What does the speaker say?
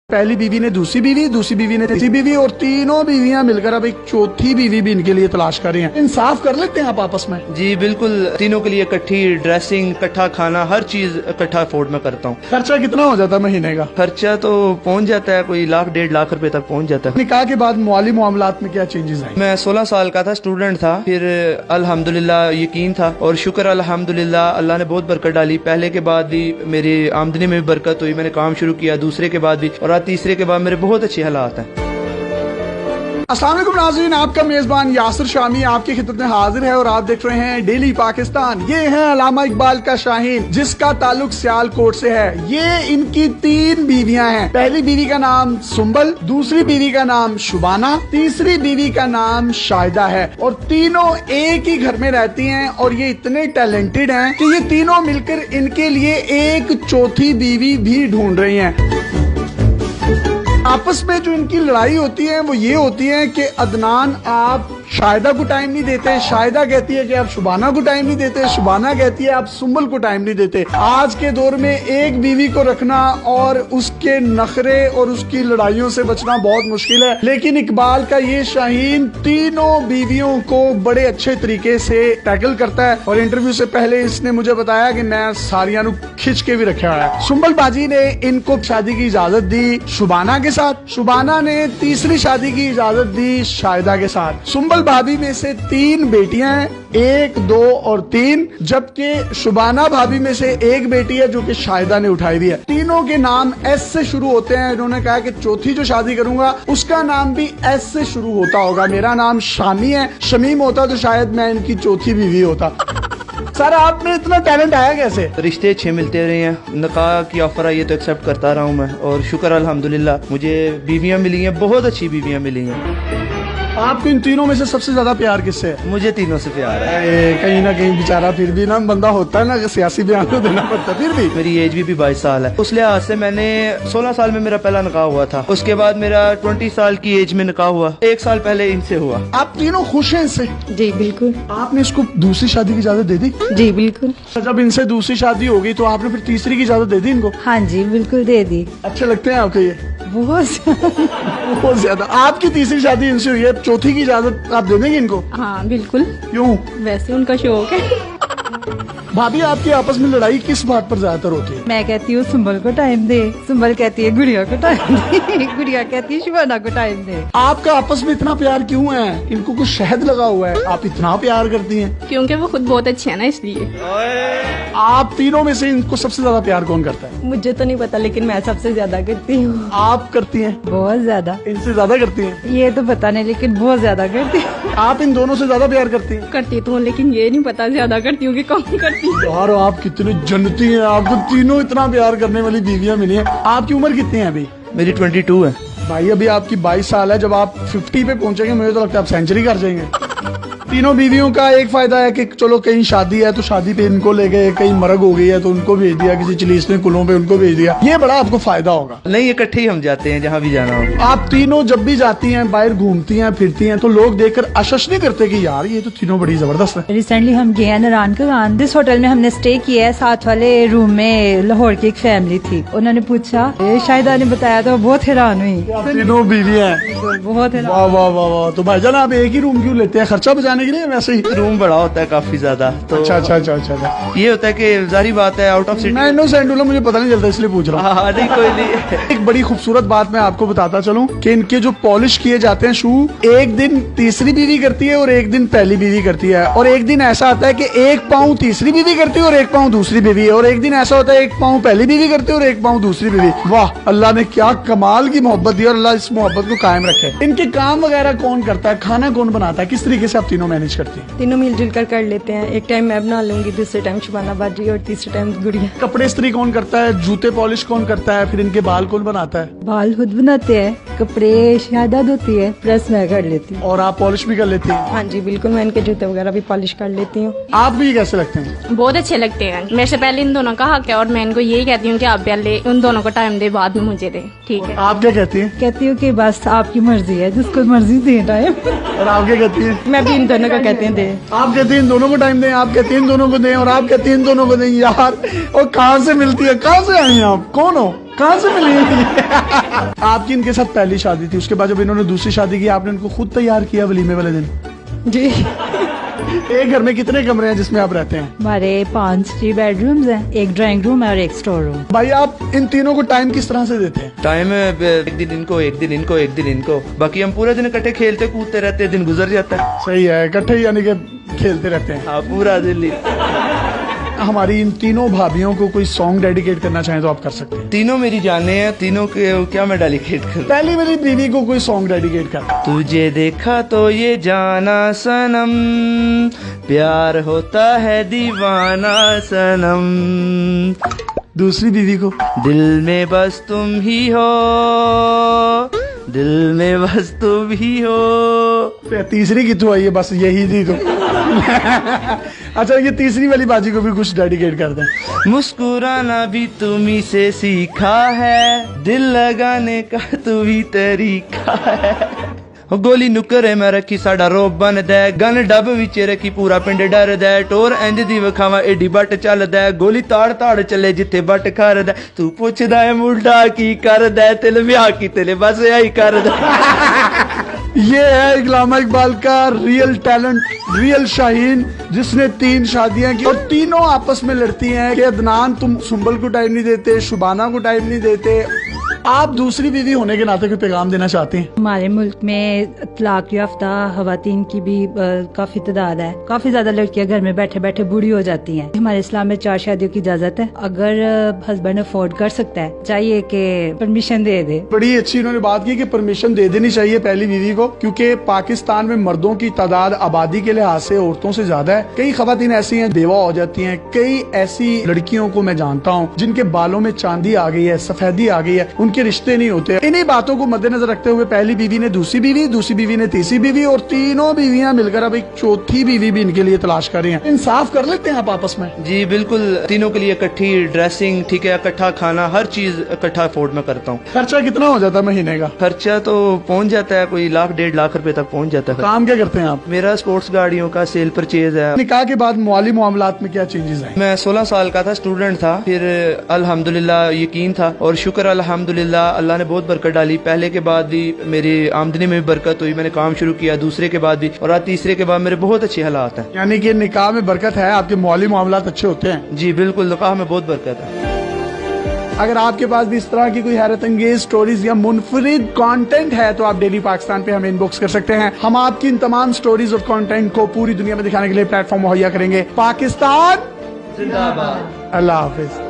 पहली बीवी ने दूसरी बीवी ने तीसरी बीवी और तीनों बीवियां मिलकर अब एक चौथी बीवी भी इनके लिए तलाश कर रही हैं। इंसाफ कर लेते हैं आप आपस में? जी बिल्कुल, तीनों के लिए इकट्ठी ड्रेसिंग, इकट्ठा खाना, हर चीज इकट्ठा अफोर्ड में करता हूँ। खर्चा कितना हो जाता है महीने का? खर्चा तो पहुँच जाता है कोई 1,00,000-1,50,000 रुपए तक पहुँच जाता है। निकाह के बाद माली मामलात में क्या चेंजेस आए? मैं 16 साल का था, स्टूडेंट था, फिर अल्हम्दुलिल्लाह यकीन था और शुक्र अल्हम्दुलिल्लाह अल्लाह ने बहुत बरकत डाली। पहले के बाद भी मेरी आमदनी में भी बरकत हुई, मैंने काम शुरू किया, दूसरे के बाद भी, और आज तीसरे के बाद मेरे बहुत अच्छे हालात हैं। अस्सलाम वालेकुम नाज़रीन, आपका मेजबान यासिर शामी आपकी खिदमत में हाजिर है और आप देख रहे हैं डेली पाकिस्तान। ये है अल्लामा इकबाल का शाहीन, जिसका ताल्लुक सियालकोट से है। ये इनकी 3 बीवियां हैं। पहली बीवी का नाम सुंबल, दूसरी बीवी का नाम शुबाना, तीसरी बीवी का नाम शाहिदा है और तीनों एक ही घर में रहती हैं। और ये इतने टैलेंटेड हैं कि ये तीनों मिलकर इनके लिए एक चौथी बीवी भी ढूंढ रही हैं। आपस में जो इनकी लड़ाई होती है वो ये होती है कि अदनान आप शाहिदा को टाइम नहीं देते, शाहिदा कहती है कि आप शुबाना को टाइम नहीं देते, शुबाना कहती है आप सुंबल को टाइम नहीं देते। आज के दौर में एक बीवी को रखना और उसके नखरे और उसकी लड़ाइयों से बचना बहुत मुश्किल है, लेकिन इकबाल का ये शाहीन तीनों बीवियों को बड़े अच्छे तरीके से टैकल करता है। और इंटरव्यू से पहले इसने मुझे बताया कि मैं सारियां नु खिंच के भी रखा है। सुंबल बाजी ने इनको शादी की इजाजत दी शुबाना के साथ, शुबाना ने तीसरी शादी की इजाजत दी शाहिदा के साथ। सुंबल भाभी में से 3 बेटियां हैं, 1, 2 और 3, जबकि शुबाना भाभी में से 1 बेटी है जो कि शाहिदा ने उठाई हुई है। तीनों के नाम एस से शुरू होते हैं। इन्होंने कहा कि चौथी जो शादी करूंगा उसका नाम भी एस से शुरू होता होगा। मेरा नाम शामी है, शमीम होता तो शायद मैं इनकी चौथी बीवी होता। सर आप में इतना टैलेंट आया कैसे? रिश्ते अच्छे मिलते रहे हैं, निकाह की ऑफर आई है तो एक्सेप्ट करता रहा हूँ मैं, और शुक्र अल्हम्दुलिल्लाह मुझे बीवियां मिली हैं, बहुत अच्छी बीवियां मिली हैं। आपको इन तीनों में से सबसे ज्यादा प्यार किससे है? मुझे तीनों से प्यार है। कहीं ना कहीं बेचारा फिर भी ना बंदा होता है ना कि सियासी बयान तो देना पड़ता है। फिर भी मेरी एज भी 22 साल है, उस लिहाज से मैंने 16 साल में मेरा पहला निकाह हुआ था, उसके बाद मेरा 20 साल की एज में निकाह हुआ, 1 साल पहले इनसे हुआ। आप तीनों खुश हैं इससे? जी बिल्कुल। आपने इसको दूसरी शादी की इजाजत दे दी? जी बिल्कुल। जब इनसे दूसरी शादी हो गई तो आपने फिर तीसरी की इजाजत दे दी इनको? हाँ जी बिल्कुल दे दी। अच्छे लगते हैं आपको ये? बहुत ज्यादा। आपकी तीसरी शादी इनसे हुई है, चौथी की इजाजत आप दे देंगे इनको? हाँ बिल्कुल। क्यों? वैसे उनका शौक है। भाभी आपकी आपस में लड़ाई किस बात पर ज्यादातर होती है? मैं कहती हूँ सुंबल को टाइम दे, सुंबल कहती है गुड़िया को टाइम दे, गुड़िया कहती है शुबाना को टाइम दे। आपका आपस में इतना प्यार क्यों है? इनको कुछ शहद लगा हुआ है, आप इतना प्यार करती हैं? क्योंकि वो खुद बहुत अच्छी है ना, इसलिए। आप तीनों में से इनको सबसे ज्यादा प्यार कौन करता है? मुझे तो नहीं पता, लेकिन मैं सबसे ज्यादा करती हूँ। आप करती हैं? बहुत ज्यादा। इनसे ज्यादा करती हैं? ये तो पता नहीं, लेकिन बहुत ज्यादा करती हूँ। आप इन दोनों से ज्यादा प्यार करती हैं? करती तो हूँ, लेकिन ये नहीं पता ज्यादा करती हूँ कि कम करती हूँ। यार आप कितने जन्नती हैं, आपको तीनों इतना प्यार करने वाली बीवियां मिली हैं। आपकी उम्र कितनी है अभी? मेरी 22 है। भाई अभी आपकी 22 साल है, जब आप 50 पे पहुंचेंगे मुझे तो लगता है आप सेंचुरी कर जाएंगे। तीनों बीवियों का एक फायदा है कि चलो कहीं शादी है तो शादी पे इनको ले गए, कहीं मरग हो गई है तो उनको भेज दिया, किसी चिलीसने कुलों पे उनको भेज दिया। ये बड़ा आपको फायदा होगा। नहीं, इकट्ठे ही हम जाते हैं जहाँ भी जाना हो। आप तीनों जब भी जाती हैं, बाहर घूमती हैं, फिरती हैं, तो लोग देखकर अशश नहीं करते कि यार ये तो तीनों बड़ी जबरदस्त है? रिसेंटली हम गए हैं नारायण का, जिस होटल में हमने स्टे किया है, साथ वाले रूम में लाहौर की एक फैमिली थी। उन्होंने पूछा, शाहिदा ने बताया तो बहुत हैरान हुई। आप तीनों बीवी हैं? बहुत हैरान। वाह वाह वाह वाह। तो भाईजान आप एक ही रूम क्यों लेते हैं? खर्चा बचाने के लिए? वैसे ही रूम बड़ा होता है काफी ज्यादा, तो अच्छा। ये होता है कि जारी बात है आउट ऑफ सिटी। मैं इनोसेंट हूं, मुझे पता नहीं चलता इसलिए पूछ रहा हूँ। हाँ नहीं कोई नहीं। एक बड़ी खूबसूरत बात मैं आपको बताता चलूं कि इनके जो पॉलिश किए जाते हैं शू, एक दिन तीसरी बीवी करती है और एक दिन पहली बीवी करती है। और एक दिन ऐसा आता है कि 1 पाँव तीसरी बीवी करती है और 1 पाँव दूसरी बीवी, और एक दिन ऐसा होता है 1 पाँव पहली बीवी करती है और 1 पाँव दूसरी बीवी। वाह, अल्लाह ने क्या कमाल की मोहब्बत दी और अल्लाह इस मोहब्बत को कायम रखे। इनके काम वगैरह कौन करता है? खाना कौन बनाता है? किस तरीके से आप तीनों मैनेज करती हैं? तीनों मिलजुल कर लेते हैं। एक टाइम मैं बना लूंगी, दूसरे टाइम शुबाना बाजी और तीसरे टाइम गुड़िया। कपड़े इस्त्री कौन करता है? जूते पॉलिश कौन करता है? फिर इनके बाल कौन बनाता है? बाल खुद बनाते हैं, कपड़े शाहिदा धोती है, प्रेस मैं कर लेती हूँ। और आप पॉलिश भी कर लेती हैं? हाँ जी बिल्कुल, मैं इनके जूते वगैरह भी पॉलिश कर लेती हूँ। आप भी कैसे लगते हैं? बहुत अच्छे लगते हैं। मेरे से पहले इन दोनों का हक है और मैं इनको यही कहती हूँ कि आप पहले उन दोनों को टाइम दे, बाद में मुझे दे। ठीक है। आप क्या कहती हैं? कहती हूँ कि बस आपकी मर्जी है, जिसको मर्जी दे टाइम। और आप क्या कहती हैं? मैं भी इन दोनों का कहती हूँ दे। आप कहती हैं इन दोनों को टाइम दें, आप कहती हैं इन दोनों को दें, और आप कहती हैं इन दोनों को दें। यार और कहाँ से मिलती है? कहाँ से आई हैं आप? कौन हो? कहाँ से मिली? आपकी इनके साथ पहली शादी थी, उसके बाद जब इन्होंने दूसरी शादी की आपने इनको खुद तैयार किया वलीमे वाले दिन? जी। एक घर में कितने कमरे हैं जिसमें आप रहते हैं? हमारे 5 बेडरूम्स हैं, एक ड्राइंग रूम है और एक स्टोर रूम। भाई आप इन तीनों को टाइम किस तरह से देते हैं? टाइम एक दिन इनको, एक दिन इनको, एक दिन इनको, बाकी हम पूरा दिन इकट्ठे खेलते कूदते रहते हैं, दिन गुजर जाता है। सही है, इकट्ठे यानी कि खेलते रहते हैं। हाँ, पूरा दिन ही। हमारी इन तीनों भाभियों को कोई सॉन्ग डेडिकेट करना चाहें तो आप कर सकते हैं। तीनों मेरी जाने हैं, तीनों के क्या मैं डेडिकेट करूं? पहली मेरी बीवी को कोई सॉन्ग डेडिकेट कर। तुझे देखा तो ये जाना सनम, प्यार होता है दीवाना सनम, दूसरी बीवी को दिल में बस तुम ही हो, दिल में बस तुम ही हो। तीसरी की तो आई है, बस यही थी तो। अच्छा, ये तीसरी वाली बाजी को भी कुछ डेडिकेट कर दें। मुस्कुराना भी तुम्ही से सीखा है, दिल लगाने का तू ही तरीका है। गोली नुकरे मैं रखी साडा रोब बन दे, गन डब विच रखी पूरा पिंड डर दे, टोर इंज दी विखावा एडी बट चल दे, गोली ताड़ ताड़ चले जिथे बट कर दे, तू पुछदा है मुंडा की कर दे, तिल ब्याह की तिल बस यही कर दे। ये है इकलामा इकबाल का रियल टैलेंट, रियल शाहीन, जिसने 3 शादियां की और तीनों आपस में लड़ती हैं कि अदनान तुम सुंबल को टाइम नहीं देते, शुबाना को टाइम नहीं देते। आप दूसरी बीवी होने के नाते कोई पैगाम देना चाहते हैं? हमारे मुल्क में तलाक याफ्ता खवातीन की भी काफी तादाद है। काफी ज्यादा लड़कियां घर में बैठे बैठे बूढ़ी हो जाती हैं। हमारे इस्लाम में 4 शादियों की इजाजत है। अगर हस्बैंड अफोर्ड कर सकता है, चाहिए कि परमिशन दे दे। बड़ी अच्छी इन्होंने बात की कि परमिशन दे देनी चाहिए पहली बीवी को, क्योंकि पाकिस्तान में मर्दों की तादाद आबादी के लिहाज से औरतों से ज्यादा है। कई खवातीन ऐसी हैं बेवा हो जाती हैं। कई ऐसी लड़कियों को मैं जानता हूँ जिनके बालों में चांदी आ गई है, सफेदी आ गई है, उनके रिश्ते नहीं होते। इन्हीं बातों को मद्देनजर रखते हुए पहली बीवी ने दूसरी बीवी, दूसरी बीवी ने तीसरी बीवी और तीनों बीवियां मिलकर अब एक चौथी बीवी भी इनके लिए तलाश कर रही हैं। इंसाफ कर लेते हैं आप आपस में? जी बिल्कुल, तीनों के लिए इकट्ठी ड्रेसिंग, ठीक है, इकट्ठा खाना, हर चीज इकट्ठा अफोर्ड में करता हूँ। खर्चा कितना हो जाता है महीने का? खर्चा तो पहुँच जाता है, कोई 1 लाख 1.5 लाख रुपए तक पहुँच जाता है। काम क्या करते हैं आप? मेरा स्पोर्ट्स गाड़ियों का सेल परचेज है। निकाह के बाद माली मामलात में क्या चेंजेस आए? मैं 16 साल का था, स्टूडेंट था, फिर अल्हम्दुलिल्लाह यकीन था और शुक्र अल्हम्दुलिल्लाह अल्लाह ने बहुत बरकत डाली। पहले के बाद भी मेरी आमदनी में भी बरकत हुई, मैंने काम शुरू किया, दूसरे के बाद भी, और आज तीसरे के बाद मेरे बहुत अच्छे हालात हैं। यानी कि निकाह में बरकत है, आपके माली मामलात अच्छे होते हैं? जी बिल्कुल, निकाह में बहुत बरकत है। अगर आपके पास भी इस तरह की कोई हैरत अंगेज स्टोरीज या मुनफरिद कंटेंट है तो आप डेली पाकिस्तान पे हमें इनबॉक्स कर सकते हैं। हम आपकी इन तमाम स्टोरीज और कंटेंट को पूरी दुनिया में दिखाने के लिए प्लेटफॉर्म मुहैया करेंगे। पाकिस्तान जिंदाबाद। अल्लाह हाफिज।